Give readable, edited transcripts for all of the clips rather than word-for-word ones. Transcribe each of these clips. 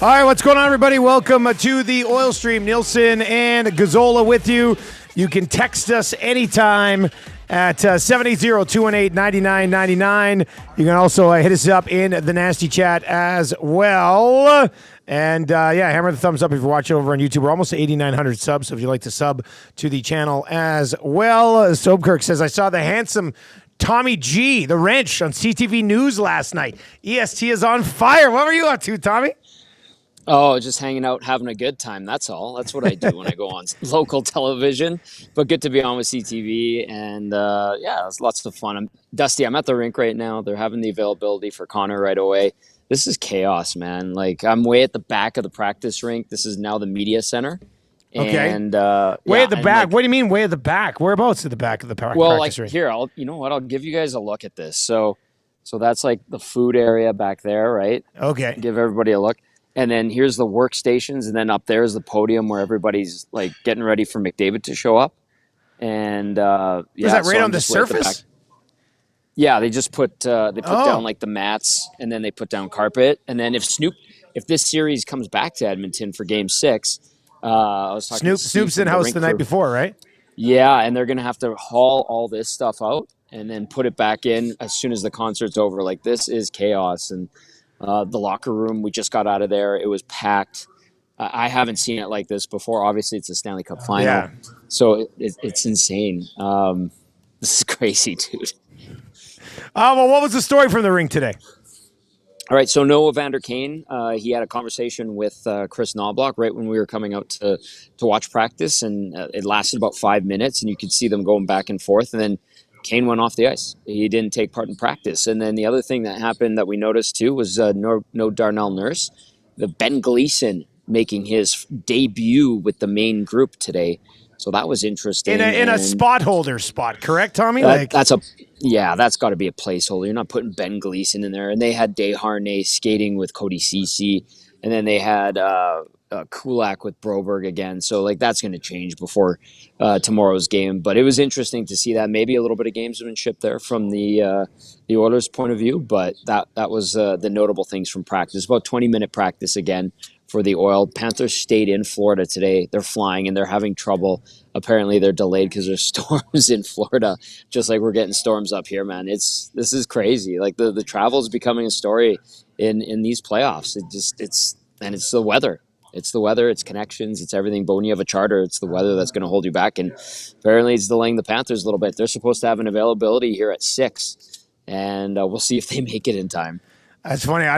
All right, what's going on, everybody? Welcome to the Oil Stream. Nielson and Gazzola with you. You can text us anytime at 780-218-9999. You can also hit us up in the Nasty Chat as well. And, hammer the thumbs up if you're watching over on YouTube. We're almost at 8,900 subs, so if you'd like to sub to the channel as well. Sobkirk says, I saw the handsome Tommy G, the wrench, on CTV News last night. EST is on fire. What were you up to, Tommy? Oh, just hanging out, having a good time. That's all. That's what I do when I go on local television. But good to be on with CTV. And, it's lots of fun. Dusty, I'm at the rink right now. They're having the availability for Connor right away. This is chaos, man. Like, I'm way at the back of the practice rink. This is now the media center. Okay. And, way at the back? What do you mean way at the back? Whereabouts at the back of the practice rink? Here, you know what? I'll give you guys a look at this. So that's like the food area back there, right? Okay. Give everybody a look. And then here's the workstations, and then up there is the podium where everybody's like getting ready for McDavid to show up. And is that right on the surface? Yeah, they just put down like the mats, and then they put down carpet. And then if this series comes back to Edmonton for Game 6, I was talking to Snoop's in house the night before, right? Yeah, and they're gonna have to haul all this stuff out and then put it back in as soon as the concert's over. Like, this is chaos. And the locker room, we just got out of there. It was packed. I haven't seen it like this before. Obviously, it's a Stanley Cup Final. Yeah. So it's insane. This is crazy, dude. Well, what was the story from the rink today? All right, so Noah Vander Kane, he had a conversation with Chris Knoblock right when we were coming out to watch practice, and it lasted about 5 minutes, and you could see them going back and forth, and then Kane went off the ice. He didn't take part in practice. And then the other thing that happened that we noticed too was no Darnell Nurse, the Ben Gleason making his debut with the main group today. So that was interesting. In a spot holder spot, correct, Tommy? That's got to be a placeholder. You're not putting Ben Gleason in there. And they had Desharnais skating with Cody Ceci, and then they had Kulak with Broberg again. So like that's going to change before tomorrow's game. But it was interesting to see that. Maybe a little bit of gamesmanship there from the Oilers' point of view. But that was the notable things from practice. About 20-minute practice again for the Oil. Panthers stayed in Florida today. They're flying and they're having trouble. Apparently they're delayed because there's storms in Florida, just like we're getting storms up here, man. This is crazy. Like the travel is becoming a story in these playoffs. It's the weather. It's the weather, it's connections, it's everything. But when you have a charter, it's the weather that's going to hold you back. And apparently it's delaying the Panthers a little bit. They're supposed to have an availability here at 6, and we'll see if they make it in time. That's funny. I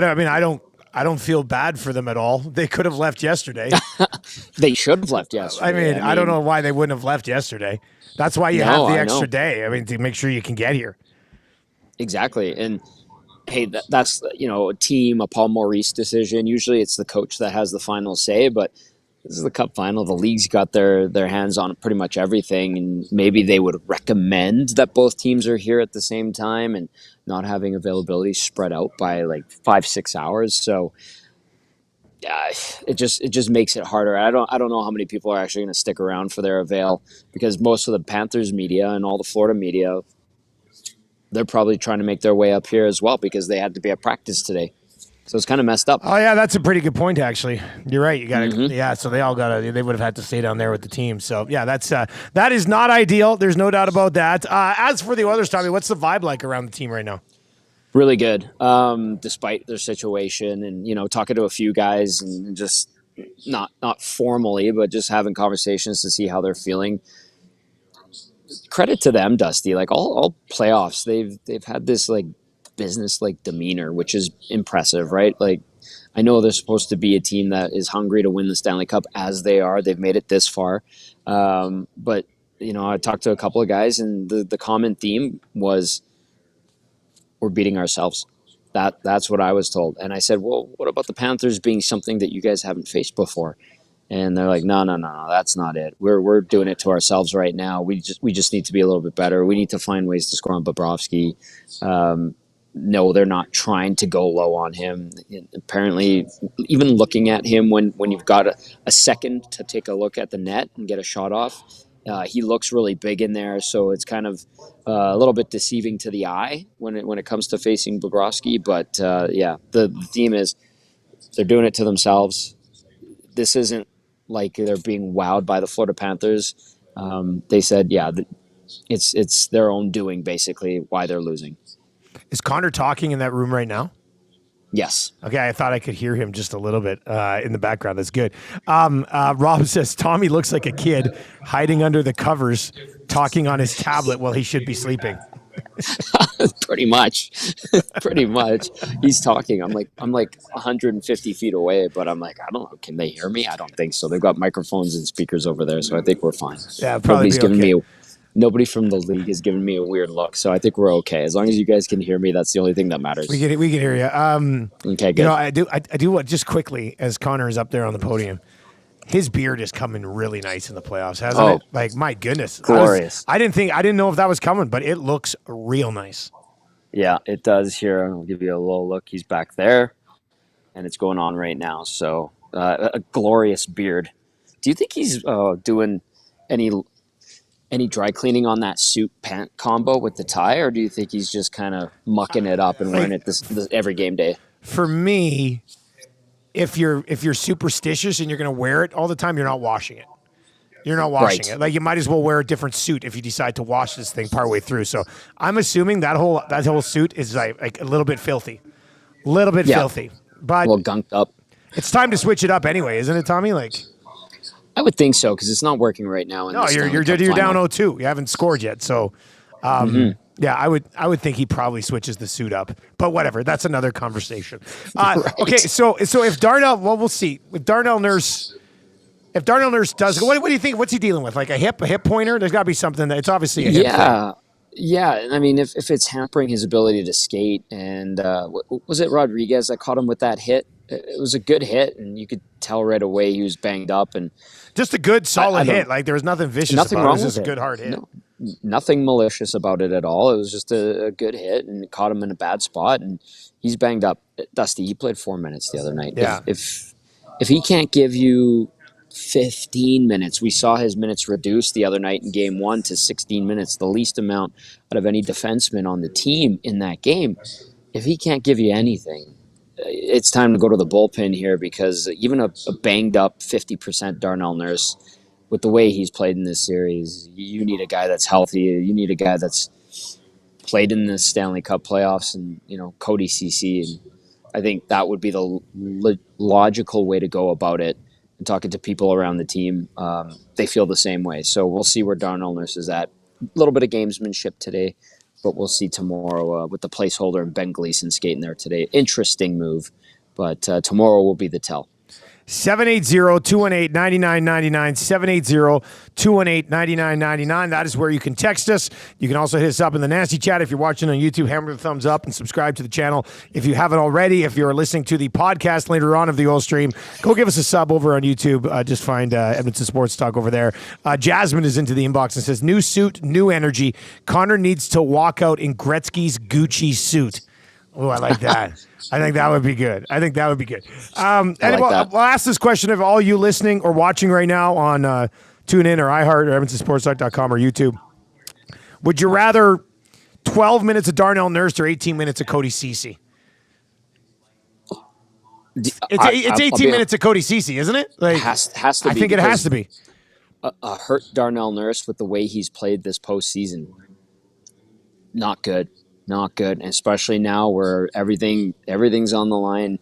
don't feel bad for them at all. They could have left yesterday. They should have left yesterday. I don't know why they wouldn't have left yesterday. That's why you have the extra day. I mean, to make sure you can get here. Exactly. And hey, that's a team, a Paul Maurice decision. Usually it's the coach that has the final say, but this is the Cup Final. The league's got their hands on pretty much everything, and maybe they would recommend that both teams are here at the same time and not having availability spread out by like 5-6 hours. So it just makes it harder. I don't know how many people are actually going to stick around for their avail, because most of the Panthers media and all the Florida media, they're probably trying to make their way up here as well because they had to be at practice today. So it's kind of messed up. Oh, yeah, that's a pretty good point, actually. You're right. You got to, yeah, so they would have had to stay down there with the team. So, yeah, that is not ideal. There's no doubt about that. As for the Oilers, Tommy, what's the vibe like around the team right now? Really good, despite their situation, and, talking to a few guys and just not formally, but just having conversations to see how they're feeling. Credit to them, Dusty. Like all playoffs, they've had this like business like demeanor, which is impressive, right? Like, I know they're supposed to be a team that is hungry to win the Stanley Cup, as they are. They've made it this far, but I talked to a couple of guys, and the common theme was, we're beating ourselves. That's what I was told. And I said, well, what about the Panthers being something that you guys haven't faced before? And they're like, no, that's not it. We're doing it to ourselves right now. We just need to be a little bit better. We need to find ways to score on Bobrovsky. No, they're not trying to go low on him. Apparently, even looking at him when you've got a second to take a look at the net and get a shot off, he looks really big in there. So it's kind of a little bit deceiving to the eye when it comes to facing Bobrovsky. But the theme is, They're doing it to themselves. This isn't like they're being wowed by the Florida Panthers. They said, yeah, it's their own doing, basically, why they're losing. Is Connor talking in that room right now? Yes. Okay, I thought I could hear him just a little bit in the background. That's good. Rob says Tommy looks like a kid hiding under the covers, talking on his tablet while he should be sleeping. Pretty much. Pretty much. He's talking. I'm like 150 feet away, but I'm like, I don't know. Can they hear me? I don't think so. They've got microphones and speakers over there, so I think we're fine. Yeah, probably Nobody from the league is giving me a weird look, so I think we're okay. As long as you guys can hear me, that's the only thing that matters. We can hear you. Okay, good. You know, I do what just quickly as Connor is up there on the podium. His beard is coming really nice in the playoffs, hasn't it? Like, my goodness, glorious. I didn't know if that was coming, but it looks real nice. Yeah, it does. Here, I'll give you a little look. He's back there, and it's going on right now. So, a glorious beard. Do you think he's doing any dry cleaning on that suit pant combo with the tie, or do you think he's just kind of mucking it up and wearing it this every game day? For me, if you're superstitious and you're going to wear it all the time, you're not washing it. You're not washing it. Like, you might as well wear a different suit if you decide to wash this thing partway through. So I'm assuming that whole suit is like a little bit filthy, filthy, but a little gunked up. It's time to switch it up anyway, isn't it, Tommy? Like, I would think so, because it's not working right now. No, you're down 0-2. You haven't scored yet, so yeah, I would think he probably switches the suit up. But whatever, that's another conversation. Right. Okay, so if Darnell, well, we'll see. If Darnell Nurse does, what do you think? What's he dealing with? Like a hip pointer? There's got to be something that it's obviously a hip thing. Yeah. I mean, if it's hampering his ability to skate, and was it Rodriguez that caught him with that hit? It was a good hit, and you could tell right away he was banged up, and just a good solid hit. Like, there was nothing vicious about it. It was just a good hard hit. No, nothing malicious about it at all. It was just a good hit, and it caught him in a bad spot, and he's banged up. Dusty, he played 4 minutes the other night. Yeah. If he can't give you 15 minutes, we saw his minutes reduced the other night in game 1 to 16 minutes, the least amount out of any defenseman on the team in that game. If he can't give you anything, it's time to go to the bullpen here, because even a banged up 50% Darnell Nurse, with the way he's played in this series, you need a guy that's healthy. You need a guy that's played in the Stanley Cup playoffs, and Cody CC. And I think that would be the logical way to go about it. And talking to people around the team, they feel the same way. So we'll see where Darnell Nurse is at. A little bit of gamesmanship today, but we'll see tomorrow with the placeholder and Ben Gleason skating there today. Interesting move, but tomorrow will be the tell. 780-218-9999, 780-218-9999. That is where you can text us. You can also hit us up in the Nasty Chat. If you're watching on YouTube, hammer the thumbs up and subscribe to the channel if you haven't already. If you're listening to the podcast later on of the oil stream, go give us a sub over on YouTube. Just find Edmonton Sports Talk over there. Jasmine is into the inbox and says, new suit, new energy. Connor needs to walk out in Gretzky's Gucci suit. Oh, I like that. I think that would be good. We'll ask this question of all you listening or watching right now on TuneIn or iHeart or EdmontonSportsTalk.com or YouTube. Would you rather 12 minutes of Darnell Nurse or 18 minutes of Cody Ceci? It's 18 minutes of Cody Ceci, isn't it? Like, has to be. I think it has to be. A hurt Darnell Nurse with the way he's played this postseason, not good. Not good, and especially now where everything's on the line.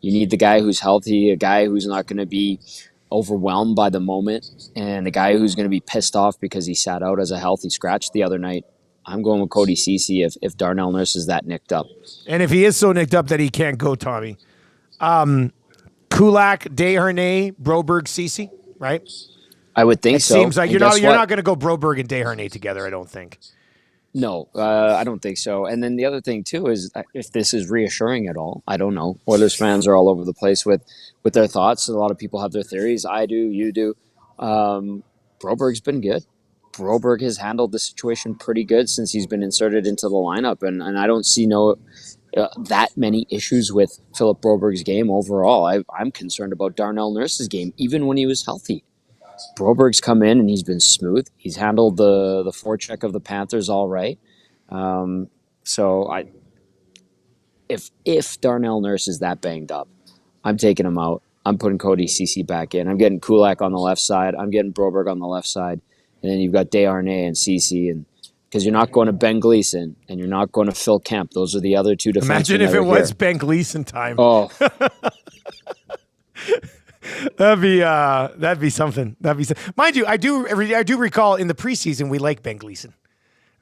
You need the guy who's healthy, a guy who's not going to be overwhelmed by the moment, and a guy who's going to be pissed off because he sat out as a healthy scratch the other night. I'm going with Cody Ceci if Darnell Nurse is that nicked up. And if he is so nicked up that he can't go, Tommy. Kulak, Desharnais, Broberg, Ceci, right? I would think so. It seems like you're not going to go Broberg and Desharnais together, I don't think. No, I don't think so. And then the other thing, too, is if this is reassuring at all, I don't know. Oilers fans are all over the place with their thoughts. A lot of people have their theories. I do, you do. Broberg's been good. Broberg has handled the situation pretty good since he's been inserted into the lineup. And I don't see that many issues with Philip Broberg's game overall. I'm concerned about Darnell Nurse's game, even when he was healthy. Broberg's come in and he's been smooth. He's handled the forecheck of the Panthers all right. So if Darnell Nurse is that banged up, I'm taking him out. I'm putting Cody Ceci back in. I'm getting Kulak on the left side. I'm getting Broberg on the left side. And then you've got Desharnais and Ceci. And because you're not going to Ben Gleason and you're not going to Phil Kemp. Those are the other two defensemen. Imagine if it was Ben Gleason time. Oh, that'd be something. Mind you, I do recall in the preseason we liked Ben Gleason.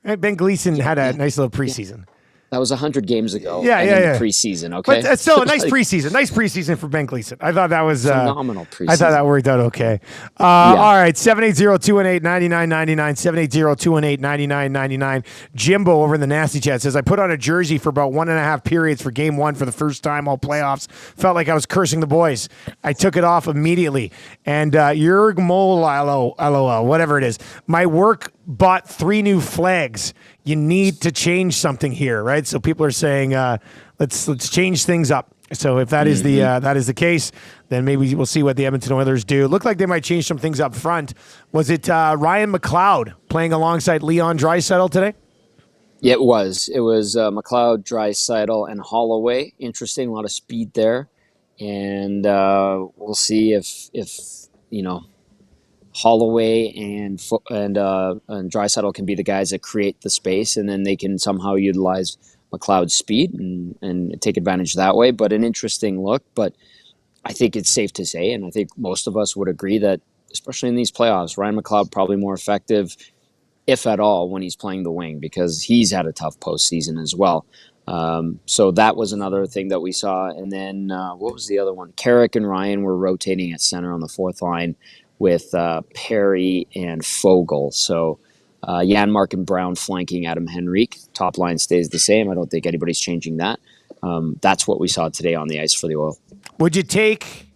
Right? Ben Gleason had a nice little preseason. that was 100 games ago. Yeah. Preseason, okay? But that's still a nice preseason. Nice preseason for Ben Gleason. I thought that was phenomenal preseason. I thought that worked out okay. All right, 780-218-9999, 780-218-9999. Jimbo over in the Nasty Chat says, I put on a jersey for about 1.5 periods for game 1 for the first time all playoffs. Felt like I was cursing the boys. I took it off immediately. And Jurg Molalo, LOL, whatever it is. My work bought 3 new flags. You need to change something here, right? So people are saying, let's change things up. So if that is the case, then maybe we'll see what the Edmonton Oilers do. Looked like they might change some things up front. Was it Ryan McLeod playing alongside Leon Draisaitl today? Yeah, it was. It was McLeod, Draisaitl, and Holloway. Interesting, a lot of speed there. And we'll see if Holloway and Draisaitl can be the guys that create the space, and then they can somehow utilize McLeod's speed and take advantage that way. But an interesting look. But I think it's safe to say, and I think most of us would agree that, especially in these playoffs, Ryan McLeod probably more effective, if at all, when he's playing the wing, because he's had a tough postseason as well. So that was another thing that we saw. And then what was the other one? Carrick and Ryan were rotating at center on the fourth line with Perry and Fogle. So Janmark and Brown flanking Adam Henrique. Top line stays the same. I don't think anybody's changing that. That's what we saw today on the ice for the Oil. Would you take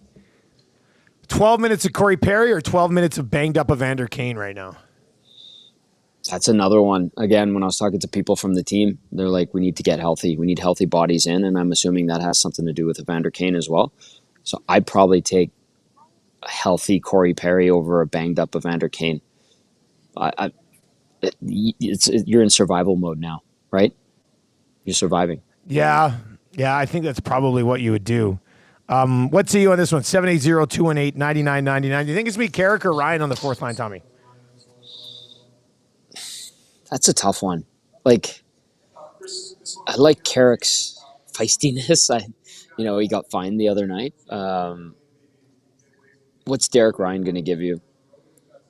12 minutes of Corey Perry or 12 minutes of banged up Evander Kane right now? That's another one. Again, when I was talking to people from the team, they're like, we need to get healthy. We need healthy bodies in, and I'm assuming that has something to do with Evander Kane as well. So I'd probably take a healthy Corey Perry over a banged-up Evander Kane. You're in survival mode now, right? You're surviving. Yeah, I think that's probably what you would do. What say you on this one? 780-218-9999. Do you think it's me, Carrick, or Ryan on the fourth line, Tommy? That's a tough one. Like, I like Carrick's feistiness. He got fined the other night. What's Derek Ryan going to give you?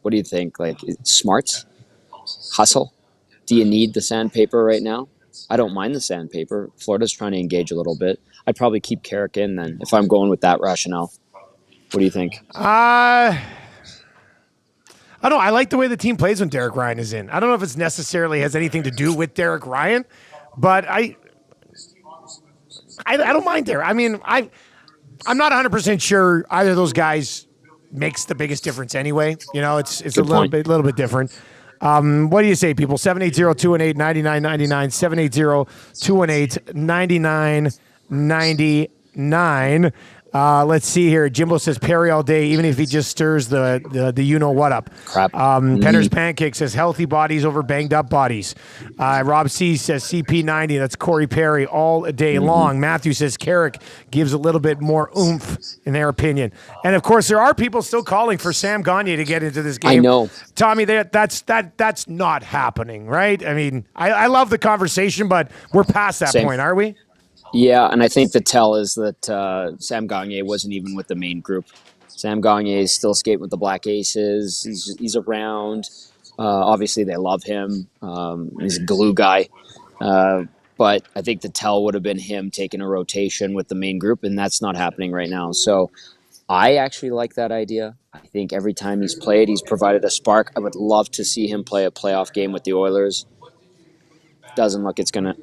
What do you think? Like, smarts? Hustle? Do you need the sandpaper right now? I don't mind the sandpaper. Florida's trying to engage a little bit. I'd probably keep Carrick in then if I'm going with that rationale. What do you think? I don't know. I like the way the team plays when Derek Ryan is in. I don't know if it's necessarily has anything to do with Derek Ryan, but I don't mind Derek. I mean, I'm not 100% sure either of those guys makes the biggest difference anyway. It's a little bit different. What do you say, people? 780-218-9999, 780-218-9999. Let's see here. Jimbo says Perry all day, even if he just stirs the you know what up. Crap. Penner's Pancake says healthy bodies over banged up bodies. Rob C says CP90. That's Corey Perry all day long. Matthew says Carrick gives a little bit more oomph in their opinion. And of course, there are people still calling for Sam Gagner to get into this game. I know, Tommy. That's not happening, right? I mean, I love the conversation, but we're past that point, are we? Yeah, and I think the tell is that Sam Gagner wasn't even with the main group. Sam Gagner is still skating with the Black Aces. He's around. Obviously, they love him. He's a glue guy. But I think the tell would have been him taking a rotation with the main group, and that's not happening right now. So I actually like that idea. I think every time he's played, he's provided a spark. I would love to see him play a playoff game with the Oilers. Doesn't look it's gonna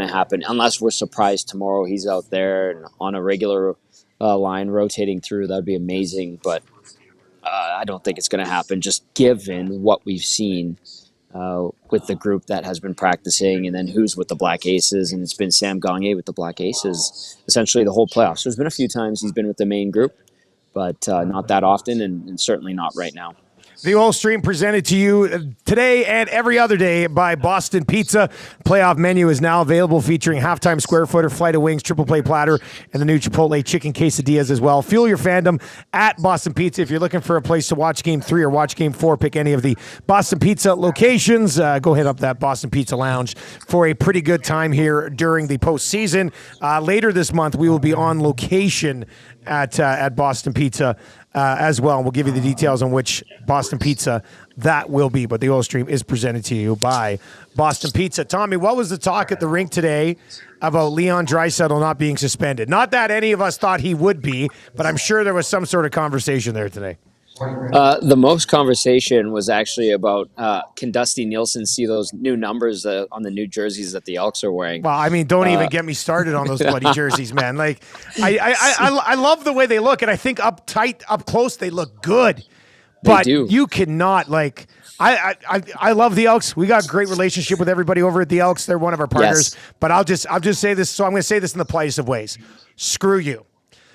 happen unless we're surprised tomorrow he's out there and on a regular line rotating through. That'd be amazing, but I don't think it's gonna happen. Just given what we've seen with the group that has been practicing, and then who's with the Black Aces, and it's been Sam Gagner with the Black Aces essentially the whole playoffs. There's been a few times he's been with the main group, but not that often, and certainly not right now. The oil stream presented to you today and every other day by Boston Pizza. Playoff menu is now available, featuring halftime square footer, flight of wings, triple play platter, and the new Chipotle chicken quesadillas as well. Fuel your fandom at Boston Pizza. If you're looking for a place to watch Game 3 or watch Game 4, pick any of the Boston Pizza locations. Go hit up that Boston Pizza Lounge for a pretty good time here during the postseason. Later this month, we will be on location at Boston Pizza as well. We'll give you the details on which Boston Pizza that will be. But the oil stream is presented to you by Boston Pizza. Tommy, what was the talk at the rink today about Leon Draisaitl not being suspended? Not that any of us thought he would be, but I'm sure there was some sort of conversation there today. The most conversation was actually about can Dustin Nielson see those new numbers on the new jerseys that the Elks are wearing? Well, I mean, don't even get me started on those bloody jerseys, man. Like, I love the way they look, and I think up tight, up close, they look good. But you cannot, like, I love the Elks. We got a great relationship with everybody over at the Elks. They're one of our partners. Yes. But I'll just say this. So I'm going to say this in the politest of ways. Screw you.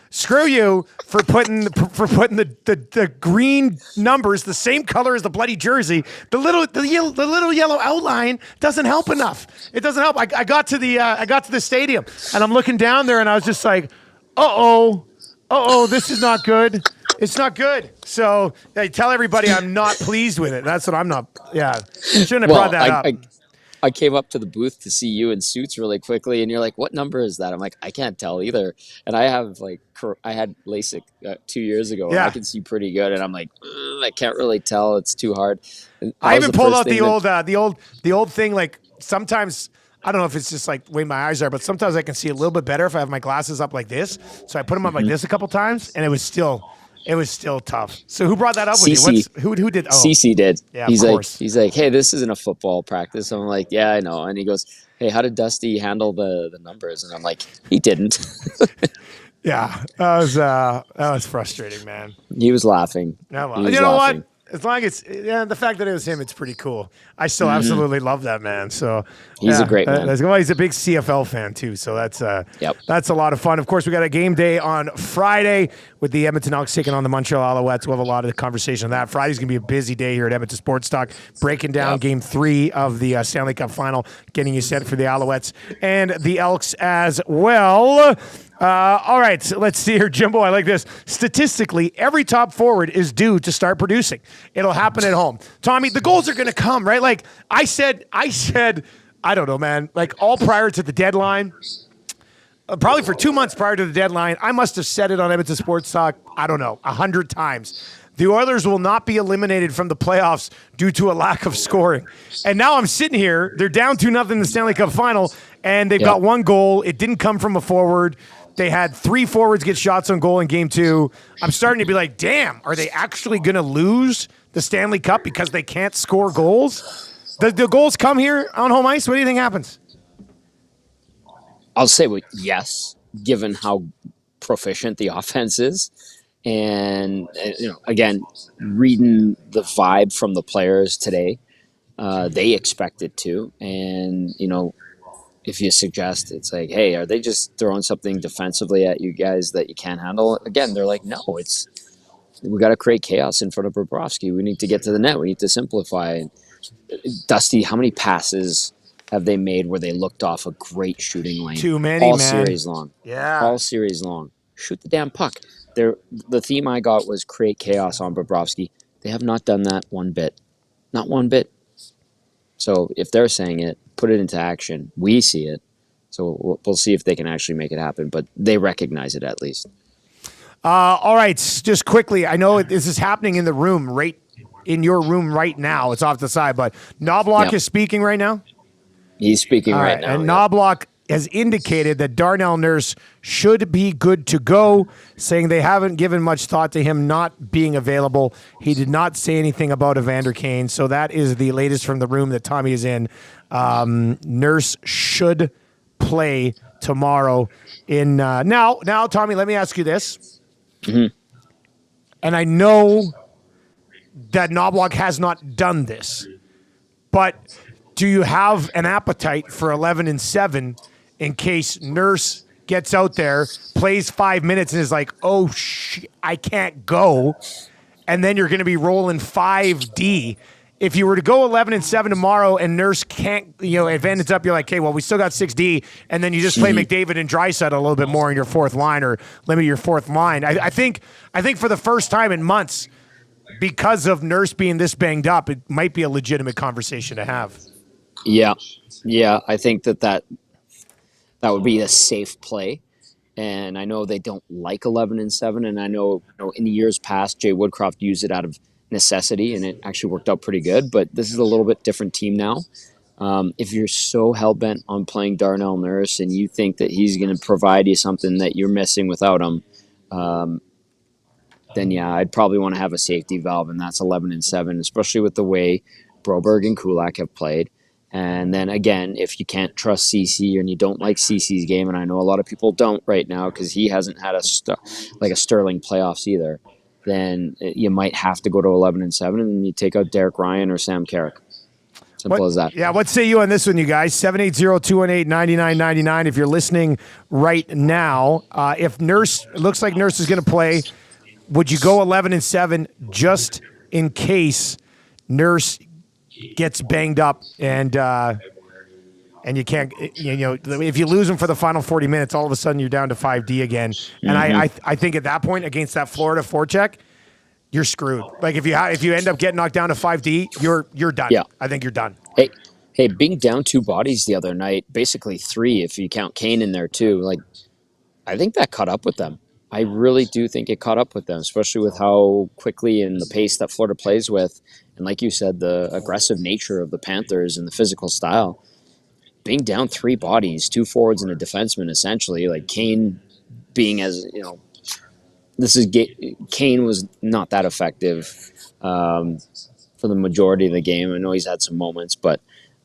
Screw you for putting the green numbers the same color as the bloody jersey. The little yellow outline doesn't help enough. It doesn't help. I got to the stadium and I'm looking down there and I was just like, this is not good. It's not good. So tell everybody I'm not pleased with it. That's what I'm not. Yeah, shouldn't have brought that up. I came up to the booth to see you in suits really quickly, and you're like, "What number is that?" I'm like, "I can't tell either." And I had LASIK 2 years ago, and I can see pretty good. And I'm like, I can't really tell. It's too hard. I even pulled out the old thing. Like sometimes I don't know if it's just like the way my eyes are, but sometimes I can see a little bit better if I have my glasses up like this. So I put them up like this a couple times, and it was still tough. So who brought that up with you? Who did? Oh. CC did. Yeah, he's like, hey, this isn't a football practice. I'm like, yeah, I know. And he goes, hey, how did Dusty handle the numbers? And I'm like, he didn't. Yeah, that was frustrating, man. He was laughing. Yeah, well, you know what? As long as the fact that it was him, it's pretty cool. I still absolutely love that man. So he's a great man. He's a big CFL fan too. So that's a lot of fun. Of course, we got a game day on Friday with the Edmonton Elks taking on the Montreal Alouettes. We'll have a lot of conversation on that. Friday's gonna be a busy day here at Edmonton Sports Talk, breaking down Game 3 of the Stanley Cup Final, getting you set for the Alouettes and the Elks as well. All right, so let's see here, Jimbo. I like this. Statistically, every top forward is due to start producing. It'll happen at home. Tommy, the goals are going to come, right? Like I said, I don't know, man. Like all prior to the deadline, probably for 2 months prior to the deadline, I must have said it on Edmonton Sports Talk, I don't know, 100 times. The Oilers will not be eliminated from the playoffs due to a lack of scoring. And now I'm sitting here. They're down 2-0 in the Stanley Cup Final, and they've got one goal. It didn't come from a forward. They had 3 forwards get shots on goal in Game 2. I'm starting to be like, damn, are they actually going to lose the Stanley Cup because they can't score goals? The goals come here on home ice? What do you think happens? I'll say yes, given how proficient the offense is. And, again, reading the vibe from the players today, they expect it to. And, if you suggest it's like, hey, are they just throwing something defensively at you guys that you can't handle? Again, they're like, no, we got to create chaos in front of Bobrovsky. We need to get to the net. We need to simplify. Dusty, how many passes have they made where they looked off a great shooting lane? Too many, all man. Series long. Yeah. All series long. Shoot the damn puck. The theme I got was create chaos on Bobrovsky. They have not done that one bit. Not one bit. So if they're saying it, put it into action. We see it. So we'll see if they can actually make it happen. But they recognize it at least. All right. Just quickly, I know this is happening in the room, right in your room right now. It's off the side. But Knoblock is speaking right now? He's speaking right now. And Knoblock has indicated that Darnell Nurse should be good to go, saying they haven't given much thought to him not being available. He did not say anything about Evander Kane, so that is the latest from the room that Tommy is in. Nurse should play tomorrow. Now, Tommy, let me ask you this. Mm-hmm. And I know that Knoblock has not done this, but do you have an appetite for 11-7 in case Nurse gets out there, plays 5 minutes, and is like, I can't go, and then you're going to be rolling 5D. If you were to go 11-7 tomorrow and Nurse can't, if it ends up, you're like, okay, well, we still got 6D, and then you just play McDavid and Draisaitl a little bit more in your fourth line or limit your fourth line. I think for the first time in months, because of Nurse being this banged up, it might be a legitimate conversation to have. Yeah. I think that would be a safe play. And I know they don't like 11-7, and I know, in the years past, Jay Woodcroft used it out of necessity, and it actually worked out pretty good. But this is a little bit different team now. If you're so hell-bent on playing Darnell Nurse and you think that he's going to provide you something that you're missing without him, then yeah, I'd probably want to have a safety valve, and that's 11-7, especially with the way Broberg and Kulak have played. And then again, if you can't trust CC and you don't like CC's game, and I know a lot of people don't right now because he hasn't had a sterling playoffs either, then you might have to go to 11-7, and you take out Derek Ryan or Sam Carrick. Simple as that. Yeah, what say you on this one, you guys? 780-218-9999 if you're listening right now. If Nurse, it looks like Nurse is going to play, would you go 11-7 just in case Nurse gets banged up and you can't, if you lose him for the final 40 minutes, all of a sudden you're down to 5D again. And I think at that point against that Florida forecheck, you're screwed. Like if you end up getting knocked down to 5D, you're done. Yeah. I think you're done. Hey, being down 2 bodies the other night, basically 3 if you count Kane in there too. Like, I think that caught up with them. I really do think it caught up with them, especially with how quickly and the pace that Florida plays with. And like you said, the aggressive nature of the Panthers and the physical style. Being down 3 bodies, 2 forwards and a defenseman, essentially, like Kane being Kane was not that effective for the majority of the game. I know he's had some moments, but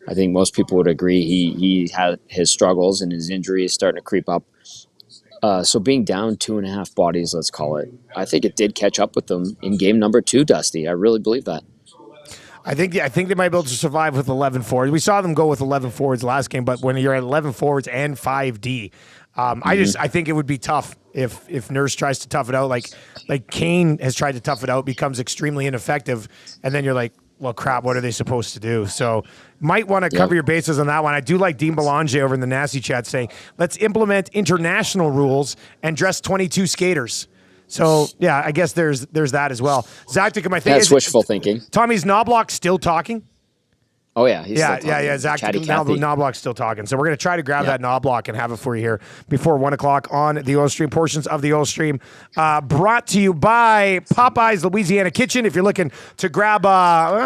I think most people would agree he had his struggles and his injury is starting to creep up. So being down 2.5 bodies, let's call it, I think it did catch up with them in game number 2, Dusty. I really believe that. I think they might be able to survive with 11 forwards. We saw them go with 11 forwards last game, but when you're at 11 forwards and 5D, I think it would be tough if Nurse tries to tough it out. Like Kane has tried to tough it out, becomes extremely ineffective, and then you're like, well, crap, what are they supposed to do? So might want to cover your bases on that one. I do like Dean Belanger over in the Nasty Chat saying, let's implement international rules and dress 22 skaters. So, yeah, I guess there's that as well. Zach, my thing that's wishful thinking. Tommy's Knoblock still talking? Oh, yeah. He's still talking. Yeah. Zach Knoblock's still talking. So we're going to try to grab that Knoblock and have it for you here before 1 o'clock on the Oil Stream. Portions of the Oil Stream brought to you by Popeyes Louisiana Kitchen. If you're looking to grab,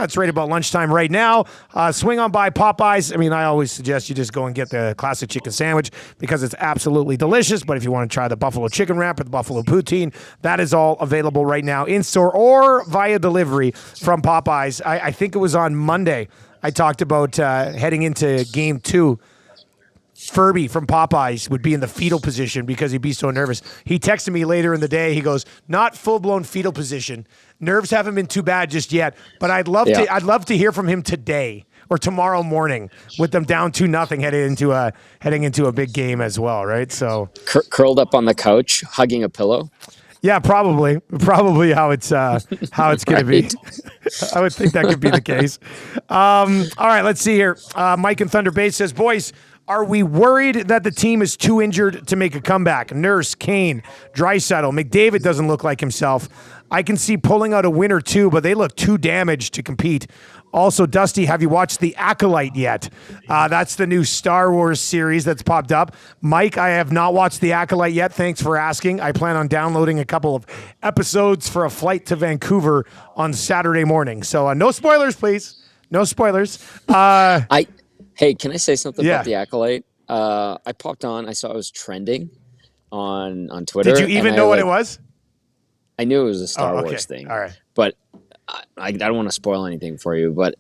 it's right about lunchtime right now, swing on by Popeyes. I mean, I always suggest you just go and get the classic chicken sandwich because it's absolutely delicious. But if you want to try the buffalo chicken wrap or the buffalo poutine, that is all available right now in-store or via delivery from Popeyes. I think it was on Monday. I talked about heading into game 2. Furby from Popeyes would be in the fetal position because he'd be so nervous. He texted me later in the day. He goes, not full-blown fetal position. Nerves haven't been too bad just yet, but I'd love to hear from him today or tomorrow morning with them down 2-0 heading into a big game as well, right? So curled up on the couch, hugging a pillow. Yeah, probably how it's going to be. I would think that could be the case. All right, let's see here. Mike in Thunder Bay says, boys, are we worried that the team is too injured to make a comeback? Nurse, Kane, Draisaitl, McDavid doesn't look like himself. I can see pulling out a win or 2, but they look too damaged to compete. Also, Dusty, have you watched The Acolyte yet? That's the new Star Wars series that's popped up. Mike, I have not watched The Acolyte yet. Thanks for asking. I plan on downloading a couple of episodes for a flight to Vancouver on Saturday morning. So no spoilers, please. No spoilers. Hey, can I say something about The Acolyte? I popped on. I saw it was trending on Twitter. Did you even know what it was? I knew it was a Star Wars thing. All right. But I don't want to spoil anything for you, but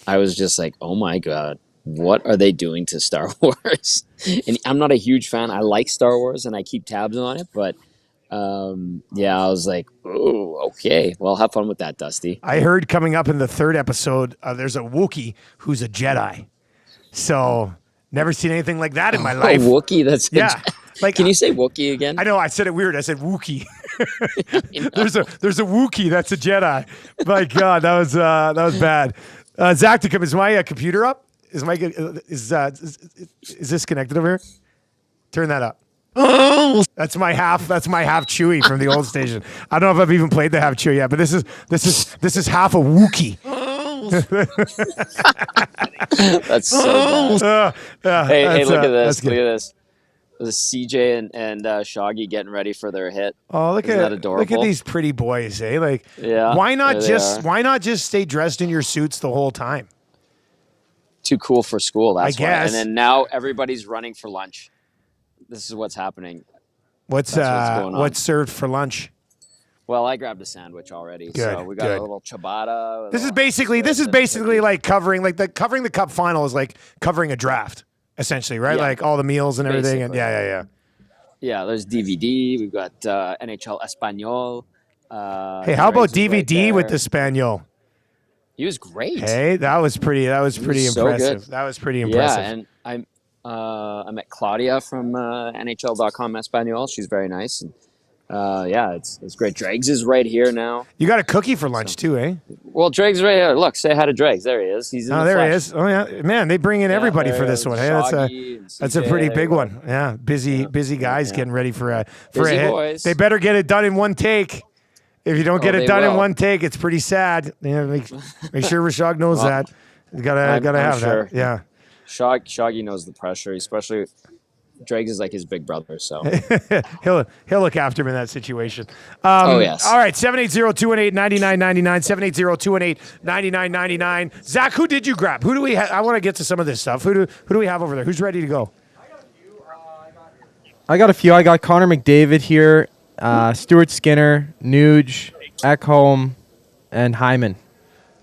I was just like, oh my God, what are they doing to Star Wars? And I'm not a huge fan. I like Star Wars and I keep tabs on it, but I was like, oh, okay. Well, have fun with that, Dusty. I heard coming up in the 3rd episode, there's a Wookiee who's a Jedi. So never seen anything like that in my life. A Wookiee? That's yeah. Like, can you say Wookiee again? I know. I said it weird. I said Wookiee. There's a Wookiee that's a Jedi. My God, that was bad. Zach, is my computer up? Is this connected over here? Turn that up. That's my half Chewie from the old station. I don't know if I've even played the half Chewie yet, but this is half a Wookiee. That's so bad. Hey, look at this. Look at this. This CJ and Shoggy getting ready for their hit. Oh, Isn't that adorable? Look at these pretty boys, eh? Like, yeah, why not just stay dressed in your suits the whole time? Too cool for school, that's I guess. why. And then now everybody's running for lunch. This is what's happening. What's going on? What's served for lunch? Well, I grabbed a sandwich already, so we got a little ciabatta. This is basically like covering the Cup Final is like covering a draft, essentially, right? Yeah. Like all the meals and everything, basically. And yeah. There's DVD. We've got NHL Espanol. Hey, how about DVD right with the Espanol? He was great. Hey, that was pretty impressive. Good. That was pretty impressive. Yeah, and I met Claudia from NHL.com Espanol. She's very nice. And, it's great. Dregs is right here now. You got a cookie for lunch too, eh? Well, Dregs right here. Look, say hi to Dregs. There he is. He's in the flesh. He is. Oh yeah, man, they bring in everybody for this one. Hey, that's a pretty big one. Yeah, busy guys getting ready for a hit. Boys. They better get it done in one take. If you don't get it done in one take, it's pretty sad. Make sure Rashog knows that. You gotta have sure. that. Yeah. Shoggy knows the pressure, especially Drake is like his big brother, so he'll look after him in that situation. Yes. All right, 780-218-9999, 780-218-9999. Zach, who did you grab? Who do we have? I want to get to some of this stuff. Who do we have over there? Who's ready to go? I got a few. I got Connor McDavid here, Stuart Skinner, Nuge, Ekholm, and Hyman.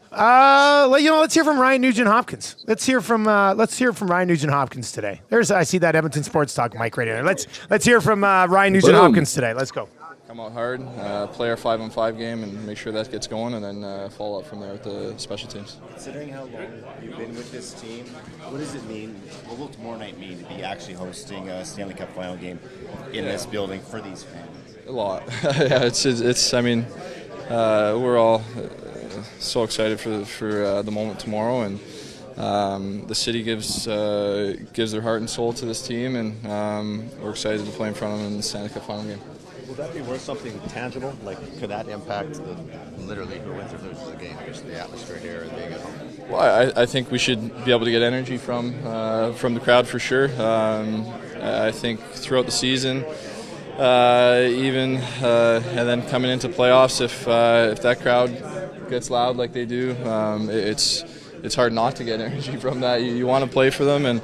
Let's hear from Ryan Nugent-Hopkins. Let's hear from Ryan Nugent-Hopkins today. I see that Edmonton Sports Talk mic right there. Let's hear from Ryan Nugent-Hopkins today. Let's go. Come out hard, play our 5-on-5 game, and make sure that gets going, and then follow up from there with the special teams. Considering how long you've been with this team, what does it mean? What will tomorrow night mean to be actually hosting a Stanley Cup Final game in this building for these fans? A lot. Yeah, it's. I mean, we're all so excited for the moment tomorrow, and the city gives their heart and soul to this team, and we're excited to play in front of them in the Stanley Cup Final game. Will that be worth something tangible? Like, could that impact literally who wins or loses the game, just the atmosphere here and being at home? Well, I think we should be able to get energy from the crowd for sure. I think throughout the season, and then coming into playoffs, if that crowd gets loud like they do, it's hard not to get energy from that. You want to play for them, and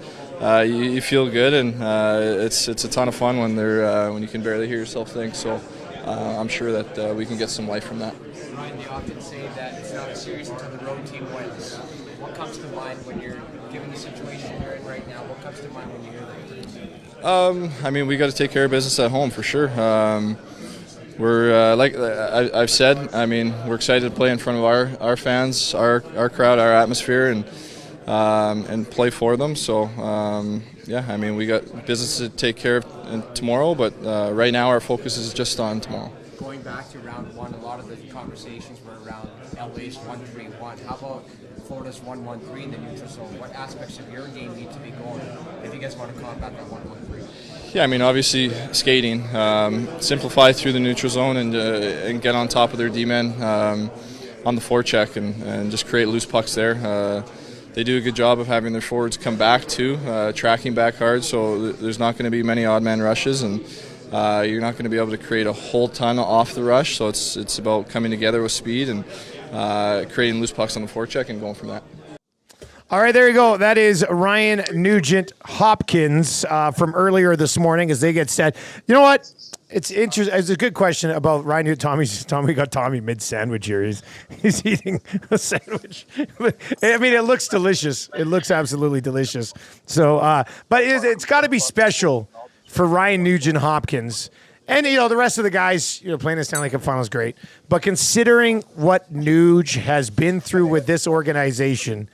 you feel good, and it's a ton of fun when you can barely hear yourself think. So I'm sure that we can get some life from that. Ryan, you often say that it's not a series until the road team wins. What comes to mind when you're given the situation you're in right now? What comes to mind when you hear that? I mean, we got to take care of business at home for sure. We're like I've said. I mean, we're excited to play in front of our fans, our crowd, our atmosphere, and play for them. So I mean, we got business to take care of tomorrow, but right now our focus is just on tomorrow. Going back to round one, a lot of the conversations were around LA's 1-3-1. How about Florida's 1-1-3 in the neutral zone? What aspects of your game need to be going if you guys want to combat that 1-1-3? Yeah, I mean, obviously skating, simplify through the neutral zone and get on top of their D-men on the forecheck and just create loose pucks there. They do a good job of having their forwards come back too, tracking back hard, so there's not going to be many odd man rushes, and you're not going to be able to create a whole ton off the rush, so it's about coming together with speed and creating loose pucks on the forecheck and going from that. All right, there you go. That is Ryan Nugent-Hopkins from earlier this morning as they get set. You know what? It's interesting. It's a good question about Ryan Nugent. Tommy got Tommy mid-sandwich here. He's eating a sandwich. I mean, it looks delicious. It looks absolutely delicious. So, but it's got to be special for Ryan Nugent-Hopkins. And, the rest of the guys, playing the Stanley Cup Final is great. But considering what Nuge has been through with this organization,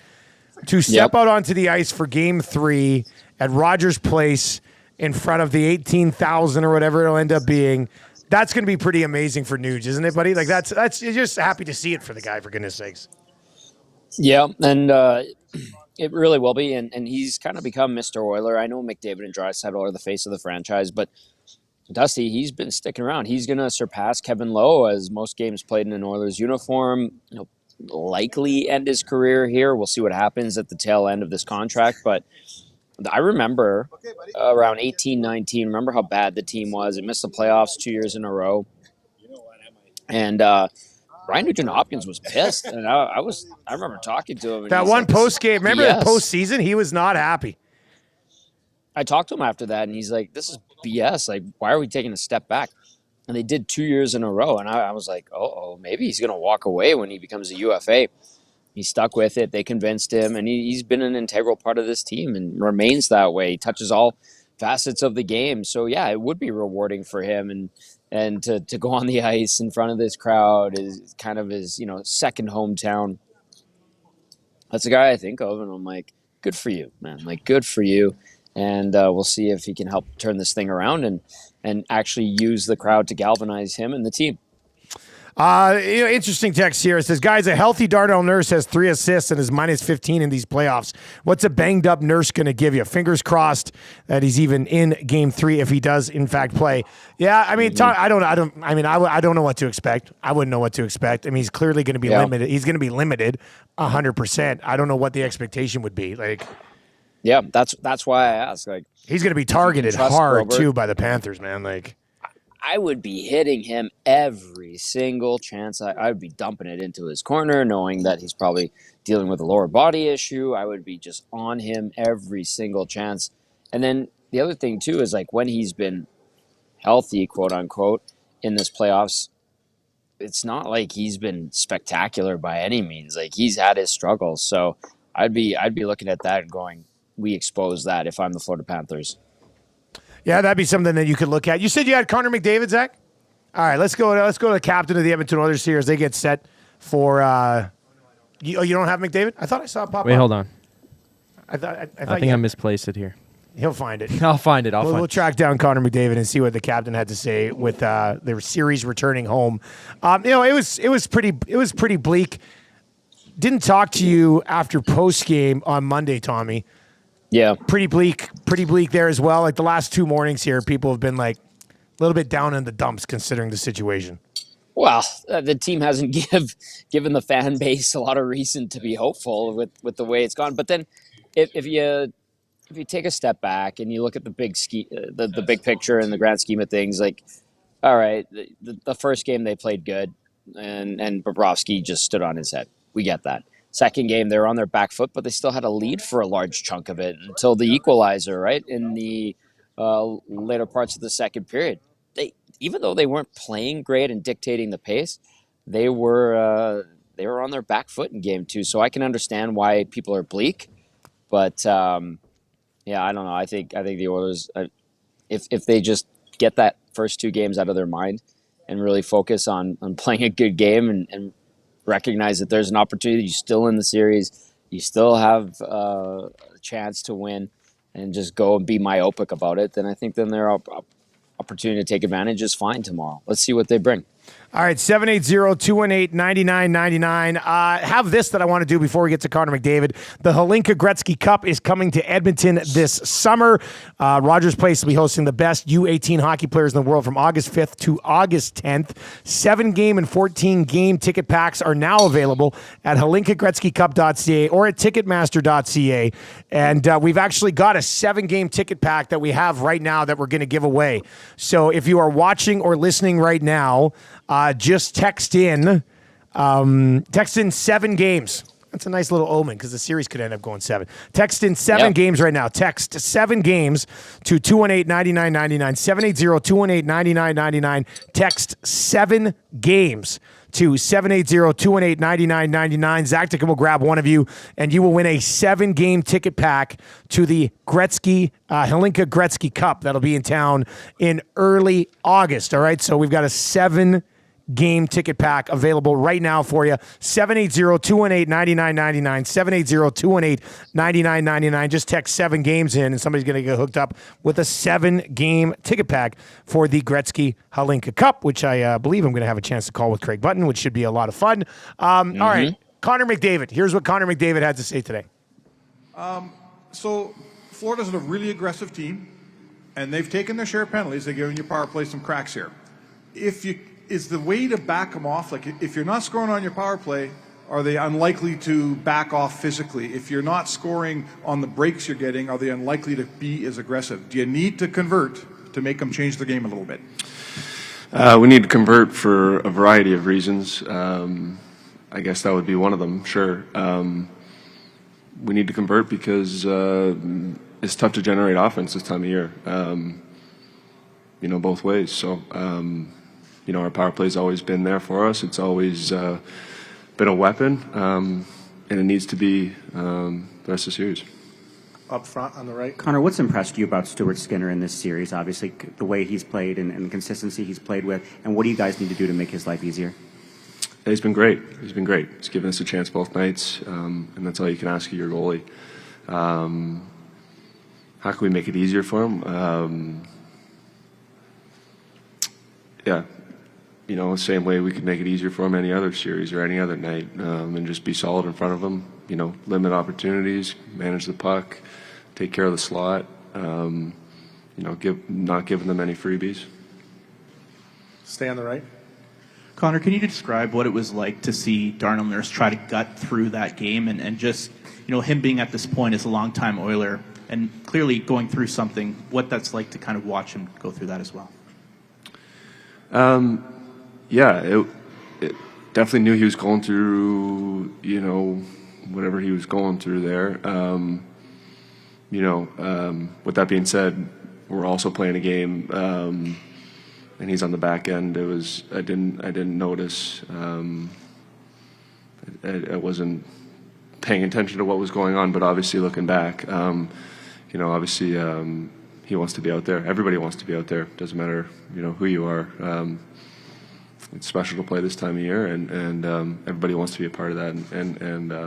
to step out onto the ice for Game 3 at Rogers Place in front of the 18,000 or whatever it'll end up being, That's going to be pretty amazing for Nuge, isn't it, buddy? Like that's you're just happy to see it for the guy, for goodness sakes. Yeah, and it really will be. And he's kind of become Mr. Oiler. I know McDavid and Draisaitl are the face of the franchise, but Dusty, he's been sticking around. He's going to surpass Kevin Lowe as most games played in an Oilers uniform. Likely end his career here. We'll see what happens at the tail end of this contract. But I remember around 18, 19, remember how bad the team was. It missed the playoffs 2 years in a row. And Ryan Nugent-Hopkins was pissed. And I remember talking to him. And that one post game, remember that postseason? He was not happy. I talked to him after that, and he's like, this is BS. Like, why are we taking a step back? And they did 2 years in a row. And I was like, maybe he's going to walk away when he becomes a UFA. He stuck with it. They convinced him. And he's been an integral part of this team and remains that way. He touches all facets of the game. So, yeah, it would be rewarding for him. And to go on the ice in front of this crowd is kind of his, second hometown. That's a guy I think of. And I'm like, good for you, man. Like, good for you. And we'll see if he can help turn this thing around and actually use the crowd to galvanize him and the team. Interesting text here. It says, guys, a healthy Darnell Nurse has 3 assists and is minus 15 in these playoffs. What's a banged up Nurse going to give you? Fingers crossed that he's even in Game 3 if he does in fact play. Yeah, I mean, I don't know what to expect. I wouldn't know what to expect. I mean, he's clearly going to be limited. He's going to be limited 100%. I don't know what the expectation would be. Like, yeah, that's why I asked. Like, he's going to be targeted hard too by the Panthers, man. Like, I would be hitting him every single chance. I would be dumping it into his corner, knowing that he's probably dealing with a lower body issue. I would be just on him every single chance. And then the other thing too is, like, when he's been healthy, quote unquote, in this playoffs, it's not like he's been spectacular by any means. Like, he's had his struggles. So I'd be looking at that and going, we expose that if I'm the Florida Panthers. Yeah, that'd be something that you could look at. You said you had Connor McDavid, Zach? All right, let's go to the captain of the Edmonton Oilers here as they get set for you don't have McDavid? I thought I saw it pop up. Wait, hold on. I think I misplaced it here. He'll find it. I'll find it. We'll track down Connor McDavid and see what the captain had to say with their series returning home. It was pretty bleak. Didn't talk to you after post game on Monday, Tommy. Yeah. Pretty bleak there as well. Like, the last 2 mornings here, people have been like a little bit down in the dumps considering the situation. Well, the team hasn't given the fan base a lot of reason to be hopeful with the way it's gone. But then if you take a step back and you look at the big picture and the grand scheme of things, like, all right, the first game they played good and Bobrovsky just stood on his head. We get that. Second game, they were on their back foot, but they still had a lead for a large chunk of it until the equalizer, right, in the later parts of the second period. Even though they weren't playing great and dictating the pace, they were on their back foot in Game 2. So I can understand why people are bleak, but I don't know. I think the Oilers, if they just get that first 2 games out of their mind and really focus on playing a good game and recognize that there's an opportunity. You're still in the series. You still have a chance to win, and just go and be myopic about it. Then I think their opportunity to take advantage is fine tomorrow. Let's see what they bring. All right, 780-218-9999. Have this that I want to do before we get to Connor McDavid. The Hlinka Gretzky Cup is coming to Edmonton this summer. Rogers Place will be hosting the best U18 hockey players in the world from August 5th to August 10th. 7-game and 14-game ticket packs are now available at hlinkagretzkycup.ca or at ticketmaster.ca. And we've actually got a 7-game ticket pack that we have right now that we're going to give away. So if you are watching or listening right now, just text in 7 games. That's a nice little omen because the series could end up going 7. Text in 7 games right now. Text 7 games to 218-9999, 780-218-9999. Text 7 games to 780-218-9999. Zactic will grab one of you, and you will win a 7-game ticket pack to the Hlinka Gretzky Cup that'll be in town in early August. All right, so we've got a 7 game ticket pack available right now for you. 780-218-9999. 780-218-9999. Just text 7 games in, and somebody's going to get hooked up with a 7-game ticket pack for the Gretzky Hlinka Cup, which I believe I'm going to have a chance to call with Craig Button, which should be a lot of fun. All right, Connor McDavid. Here's what Connor McDavid had to say today. So Florida's a really aggressive team, and they've taken their share of penalties. They're giving your power play some cracks here. Is the way to back them off, like if you're not scoring on your power play, are they unlikely to back off physically? If you're not scoring on the breaks you're getting, are they unlikely to be as aggressive? Do you need to convert to make them change the game a little bit? We need to convert for a variety of reasons. I guess that would be one of them, sure. We need to convert because it's tough to generate offense this time of year, both ways. So, our power play's always been there for us. It's always been a weapon, and it needs to be the rest of the series. Up front on the right. Connor, what's impressed you about Stuart Skinner in this series? Obviously, the way he's played and the consistency he's played with, and what do you guys need to do to make his life easier? He's been great. He's given us a chance both nights, and that's all you can ask of your goalie. How can we make it easier for him? Same way we could make it easier for him any other series or any other night, and just be solid in front of him. Limit opportunities, manage the puck, take care of the slot. Not giving them any freebies. Stay on the right. Connor, can you describe what it was like to see Darnell Nurse try to gut through that game and just, him being at this point as a longtime Oiler and clearly going through something, what that's like to kind of watch him go through that as well? It definitely knew he was going through, whatever he was going through there. With that being said, we're also playing a game, and he's on the back end. I didn't notice. I wasn't paying attention to what was going on, but obviously looking back, he wants to be out there. Everybody wants to be out there. Doesn't matter, who you are. It's special to play this time of year, and everybody wants to be a part of that. And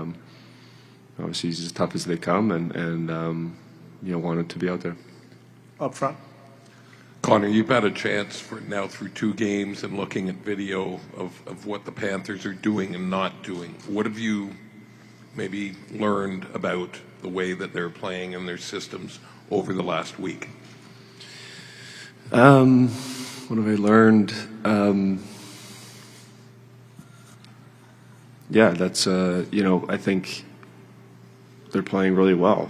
obviously he's as tough as they come, and wanted to be out there. Up front. Connor, you've had a chance for now through 2 games and looking at video of what the Panthers are doing and not doing. What have you maybe learned about the way that they're playing and their systems over the last week? What have I learned? That's I think they're playing really well.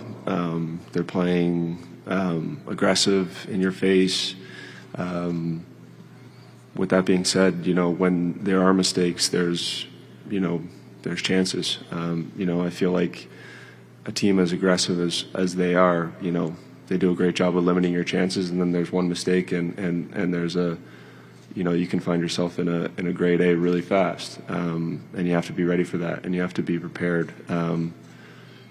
They're playing aggressive, in your face. With that being said, when there are mistakes, there's chances. I feel like a team as aggressive as they are, they do a great job of limiting your chances, and then there's one mistake and there's you can find yourself in a grade A really fast, and you have to be ready for that, and you have to be prepared.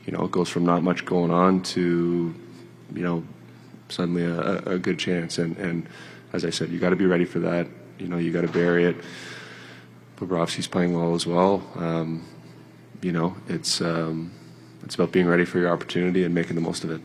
It goes from not much going on to, suddenly a good chance, and as I said, you got to be ready for that. You got to bury it. Bobrovsky's playing well as well. It's about being ready for your opportunity and making the most of it.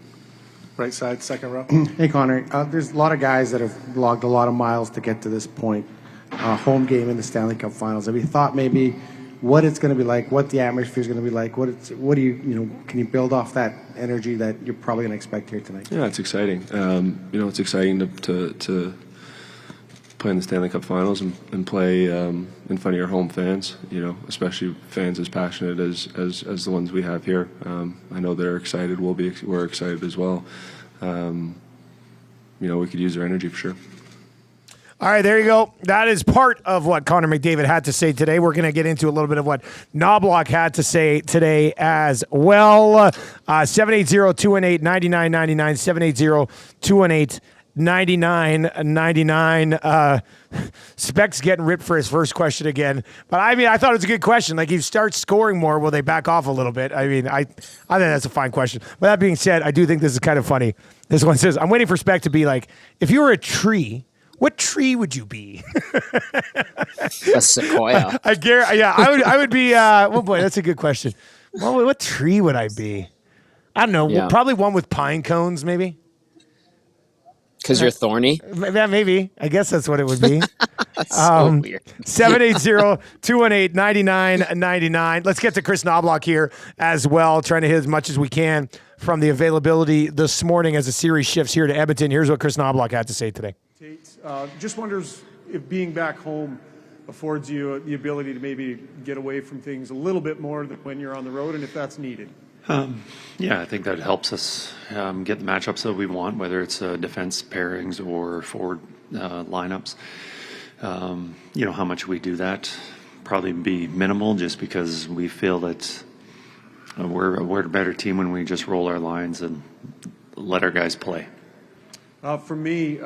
Right side, second row. Hey, Connor. There's a lot of guys that have logged a lot of miles to get to this point. Home game in the Stanley Cup Finals. Have you thought maybe what it's going to be like, what the atmosphere is going to be like? What do you can you build off that energy that you're probably going to expect here tonight? Yeah, it's exciting. It's exciting to play in the Stanley Cup Finals and play in front of your home fans. Especially fans as passionate as the ones we have here. I know they're excited. We're excited as well. We could use their energy for sure. All right, there you go. That is part of what Connor McDavid had to say today. We're going to get into a little bit of what Knoblock had to say today as well. 780-218-9999, 780-218-9999. Specs getting ripped for his first question again. But, I thought it was a good question. Like, if you start scoring more, will they back off a little bit? I think that's a fine question. But that being said, I do think this is kind of funny. This one says, I'm waiting for Spec to be like, if you were a tree, What tree would you be? A sequoia. I would be. Oh boy, that's a good question. Well, what tree would I be? I don't know. Yeah. Probably one with pine cones, maybe. Because you're thorny? Maybe. I guess that's what it would be. That's so weird. 780-218-9999. Let's get to Chris Knoblock here as well, trying to hit as much as we can from the availability this morning as the series shifts here to Edmonton. Here's what Chris Knoblock had to say today. Just wonders if being back home affords you the ability to maybe get away from things a little bit more than when you're on the road, and if that's needed. Yeah, I think that helps us get the matchups that we want, whether it's defense pairings or forward lineups. How much we do that probably be minimal, just because we feel that we're a better team when we just roll our lines and let our guys play. For me,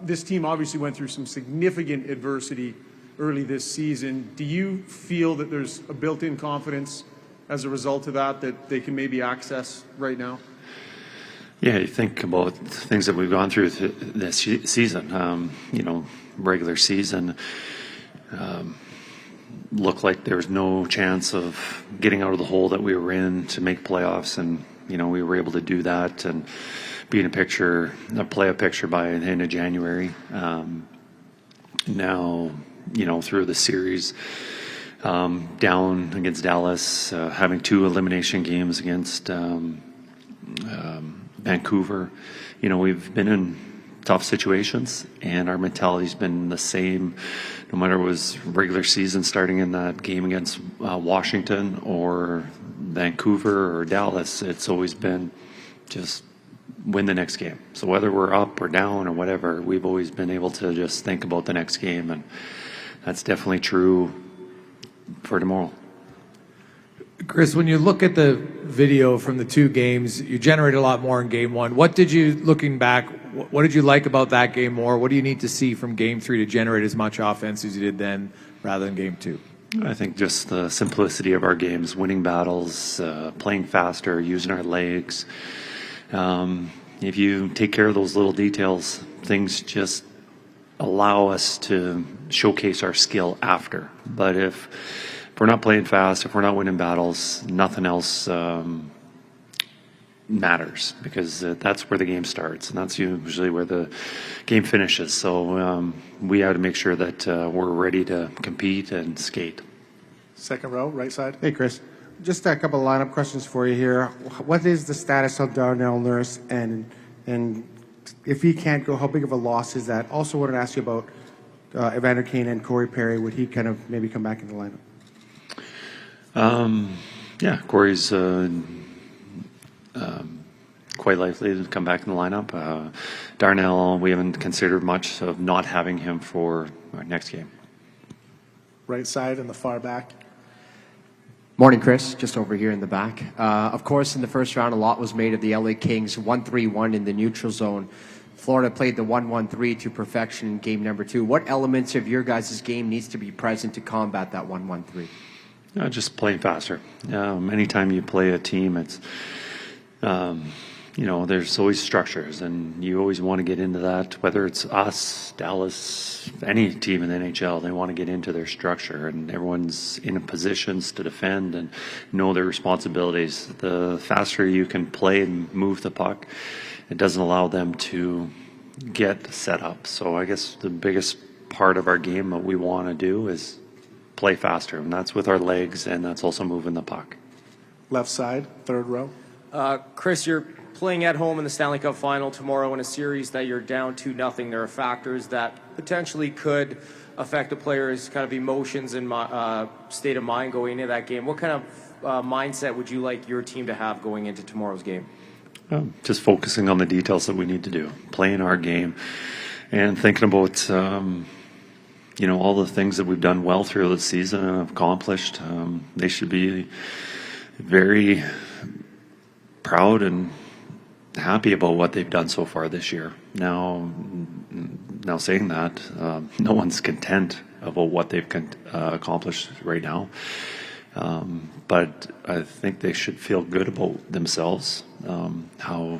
this team obviously went through some significant adversity early this season. Do you feel that there's a built-in confidence as a result of that they can maybe access right now? Yeah, you think about things that we've gone through this season. Regular season looked like there was no chance of getting out of the hole that we were in to make playoffs, and we were able to do that and be in a playoff picture by the end of January. Now, through the series, down against Dallas, having 2 elimination games against Vancouver. We've been in tough situations, and our mentality's been the same no matter it was regular season starting in that game against Washington or Vancouver or Dallas. It's always been just win the next game. So whether we're up or down or whatever, we've always been able to just think about the next game, and that's definitely true for tomorrow. Chris, when you look at the video from the 2 games, you generated a lot more in game 1. What did you, looking back, what did you like about that game more? What do you need to see from game 3 to generate as much offense as you did then rather than game 2? I think just the simplicity of our games, winning battles, playing faster, using our legs. If you take care of those little details, things just allow us to showcase our skill after. But if we're not playing fast, if we're not winning battles, nothing else matters, because that's where the game starts, and that's usually where the game finishes. So we have to make sure that we're ready to compete and skate. Second row, right side. Hey, Chris. Just a couple of lineup questions for you here. What is the status of Darnell Nurse, and if he can't go, how big of a loss is that? Also wanted to ask you about Evander Kane and Corey Perry. Would he kind of maybe come back in the lineup? Yeah, Corey's quite likely to come back in the lineup. Darnell, we haven't considered much of not having him for our next game. Right side and the far back. Morning, Chris. Just over here in the back. Of course, in the first round, a lot was made of the LA Kings 1-3-1 in the neutral zone. Florida played the 1-1-3 to perfection in game number 2. What elements of your guys' game needs to be present to combat that 1-1-3? Just playing faster. Anytime you play a team, it's there's always structures, and you always want to get into that. Whether it's us, Dallas, any team in the NHL, they want to get into their structure, and everyone's in positions to defend and know their responsibilities. The faster you can play and move the puck, it doesn't allow them to get set up. So I guess the biggest part of our game that we want to do is play faster, and that's with our legs, and that's also moving the puck. Left side, third row. Chris, you're playing at home in the Stanley Cup Final tomorrow in a series that you're down 2-0. There are factors that potentially could affect a player's kind of emotions and state of mind going into that game. What kind of mindset would you like your team to have going into tomorrow's game? Just focusing on the details that we need to do, playing our game, and thinking about all the things that we've done well through the season and accomplished. They should be very proud and happy about what they've done so far this year. Now saying that, no one's content about what they've accomplished right now. But I think they should feel good about themselves, how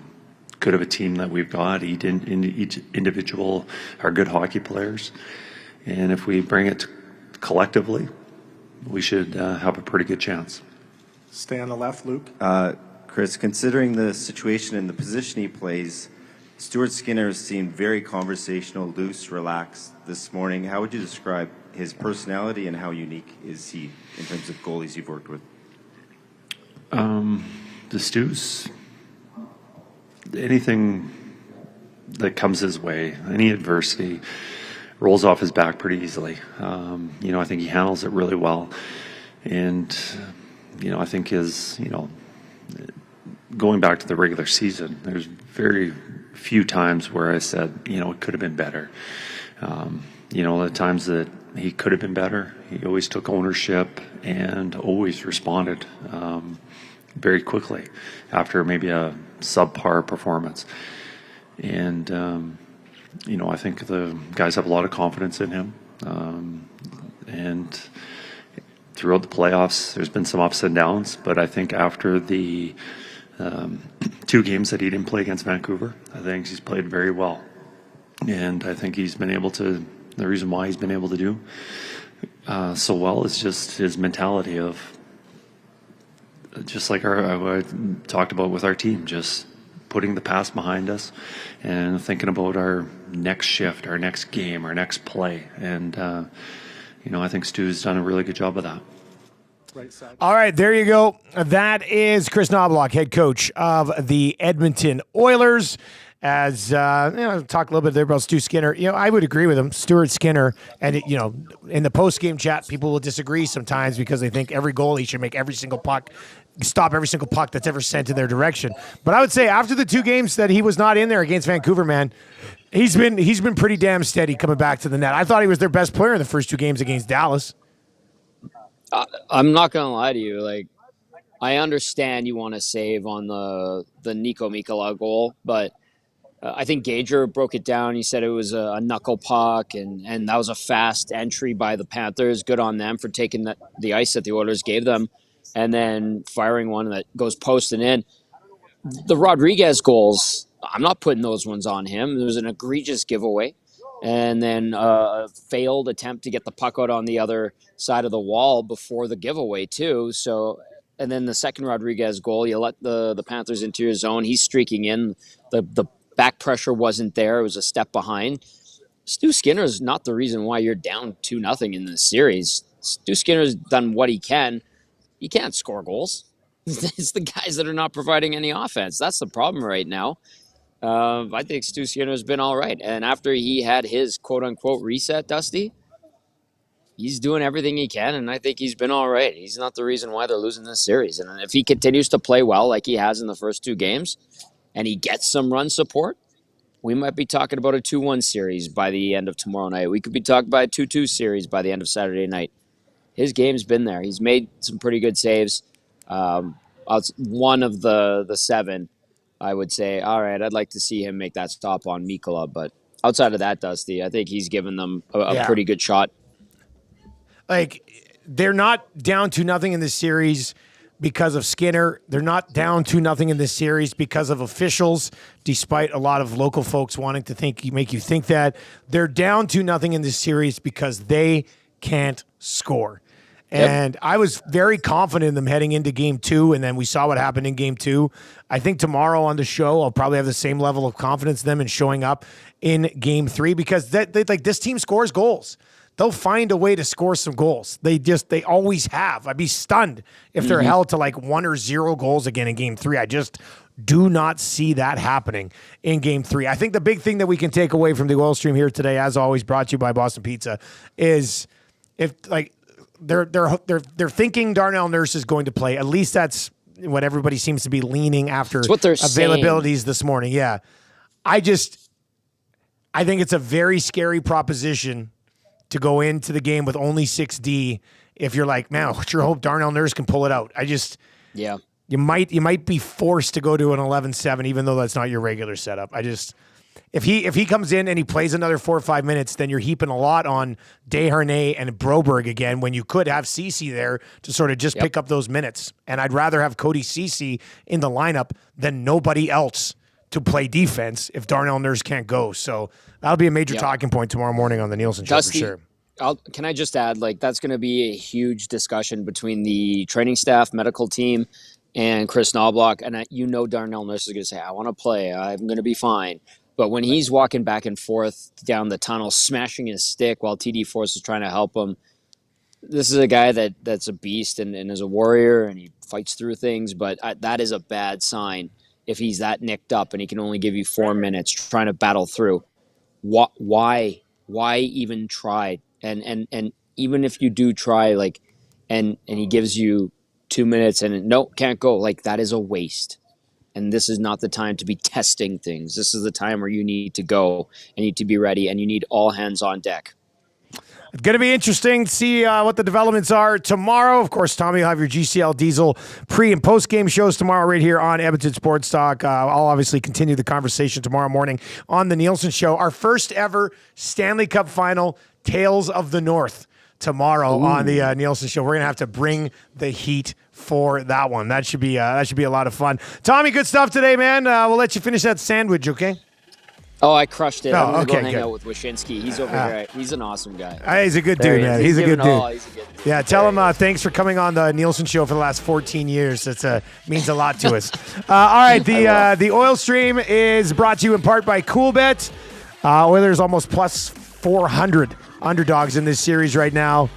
good of a team that we've got. Each individual are good hockey players. And if we bring it collectively, we should have a pretty good chance. Stay on the left, Luke. Chris, considering the situation and the position he plays, Stuart Skinner seemed very conversational, loose, relaxed this morning. How would you describe his personality and how unique is he in terms of goalies you've worked with? The Stu's, anything that comes his way, any adversity, rolls off his back pretty easily. I think he handles it really well. And, I think going back to the regular season, there's very few times where I said, it could have been better. The times that he could have been better, he always took ownership and always responded very quickly after maybe a subpar performance. And, I think the guys have a lot of confidence in him. And throughout the playoffs, there's been some ups and downs, but I think after the 2 games that he didn't play against Vancouver, I think he's played very well. And I think he's been able to, the reason why he's been able to do so well is just his mentality of, just like I talked about with our team, just putting the past behind us and thinking about our next shift, our next game, our next play. And, I think Stu's done a really good job of that. All right, there you go. That is Chris Knoblock, head coach of the Edmonton Oilers. As talk a little bit there about Stu Skinner. I would agree with him, Stuart Skinner. And in the post-game chat, people will disagree sometimes because they think every goalie should make every single puck, stop every single puck that's ever sent in their direction. But I would say after the 2 games that he was not in there against Vancouver, man, he's been pretty damn steady coming back to the net. I thought he was their best player in the first 2 games against Dallas. I'm not gonna lie to you. I understand you want to save on the Nico Mikkola goal, but I think Gager broke it down. He said it was a knuckle puck, and that was a fast entry by the Panthers. Good on them for taking the ice that the Oilers gave them and then firing one that goes posting in. The Rodriguez goals, I'm not putting those ones on him. There was an egregious giveaway and then a failed attempt to get the puck out on the other side of the wall before the giveaway too. So, and then the second Rodriguez goal, you let the Panthers into your zone. He's streaking in. The back pressure wasn't there. It was a step behind. Stu Skinner is not the reason why you're down 2-0 in this series. Stu Skinner's done what he can. He can't score goals. It's the guys that are not providing any offense. That's the problem right now. I think Stu Skinner's been all right. And after he had his quote-unquote reset, Dusty, he's doing everything he can, and I think he's been all right. He's not the reason why they're losing this series. And if he continues to play well like he has in the first 2 games, and he gets some run support, we might be talking about a 2-1 series by the end of tomorrow night. We could be talking about a 2-2 series by the end of Saturday night. His game's been there. He's made some pretty good saves. One of the 7, I would say, all right, I'd like to see him make that stop on Mikkola. But outside of that, Dusty, I think he's given them a pretty good shot. They're not down 2-0 in this series because of Skinner. They're not down 2-0 in this series because of officials, despite a lot of local folks wanting to make you think that. They're down 2-0 in this series because they can't score. And I was very confident in them heading into Game 2, and then we saw what happened in Game 2. I think tomorrow on the show, I'll probably have the same level of confidence in them in showing up in Game 3 because this team scores goals. They'll find a way to score some goals. They always have. I'd be stunned if they're held to 1 or 0 goals again in Game 3. I just do not see that happening in Game 3. I think the big thing that we can take away from the oil stream here today, as always, brought to you by Boston Pizza, is if they're thinking Darnell Nurse is going to play. At least that's what everybody seems to be leaning after. That's what they're availabilities saying this morning. Yeah, I think it's a very scary proposition to go into the game with only 6D. If you're like, man, I sure hope Darnell Nurse can pull it out. You might be forced to go to an 11-7, even though that's not your regular setup. If he comes in and he plays another 4 or 5 minutes, then you're heaping a lot on Desharnais and Broberg again when you could have Ceci there to sort of just pick up those minutes. And I'd rather have Cody Ceci in the lineup than nobody else to play defense if Darnell Nurse can't go. So that'll be a major talking point tomorrow morning on the Nielson Show Dusty, for sure. Can I just add, like, that's going to be a huge discussion between the training staff, medical team, and Chris Knoblock. And Darnell Nurse is going to say, I want to play. I'm going to be fine. But when he's walking back and forth down the tunnel, smashing his stick while TD Force is trying to help him, this is a guy that's a beast and is a warrior, and he fights through things. But that is a bad sign if he's that nicked up and he can only give you 4 minutes trying to battle through. Why even try? And even if you do try, like, and he gives you 2 minutes and no, can't go, like, that is a waste. And this is not the time to be testing things. This is the time where you need to go and need to be ready, and you need all hands on deck. It's going to be interesting to see what the developments are tomorrow. Of course, Tommy, you'll have your GCL Diesel pre- and post-game shows tomorrow right here on Edmonton Sports Talk. I'll obviously continue the conversation tomorrow morning on the Nielsen Show. Our first ever Stanley Cup Final, Tales of the North, tomorrow on the Nielsen Show. We're going to have to bring the heat for that one. That should be a lot of fun. Tommy, good stuff today, man. We'll let you finish that sandwich, okay? Oh, I crushed it. I'm going to go hang good. out with Wyshynski. He's over here. He's an awesome guy. He's a good dude, man. He's a good dude. He's a good dude. Yeah, tell him thanks for coming on the Nielsen Show for the last 14 years. It means a lot to us. All right, the oil stream is brought to you in part by Coolbet. Oilers almost plus 400 underdogs in this series right now.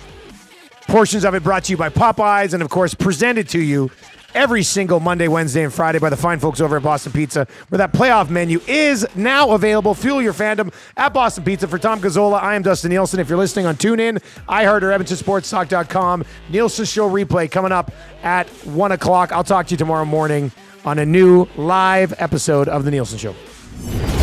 Portions of it brought to you by Popeyes, and of course presented to you every single Monday, Wednesday, and Friday by the fine folks over at Boston Pizza, where that playoff menu is now available. Fuel your fandom at Boston Pizza. For Tom Gazzola, I am Dustin Nielson. If you're listening on TuneIn, iHeart, or EdmontonSportsTalk.com, Nielsen Show replay coming up at 1 o'clock. I'll talk to you tomorrow morning on a new live episode of The Nielsen Show.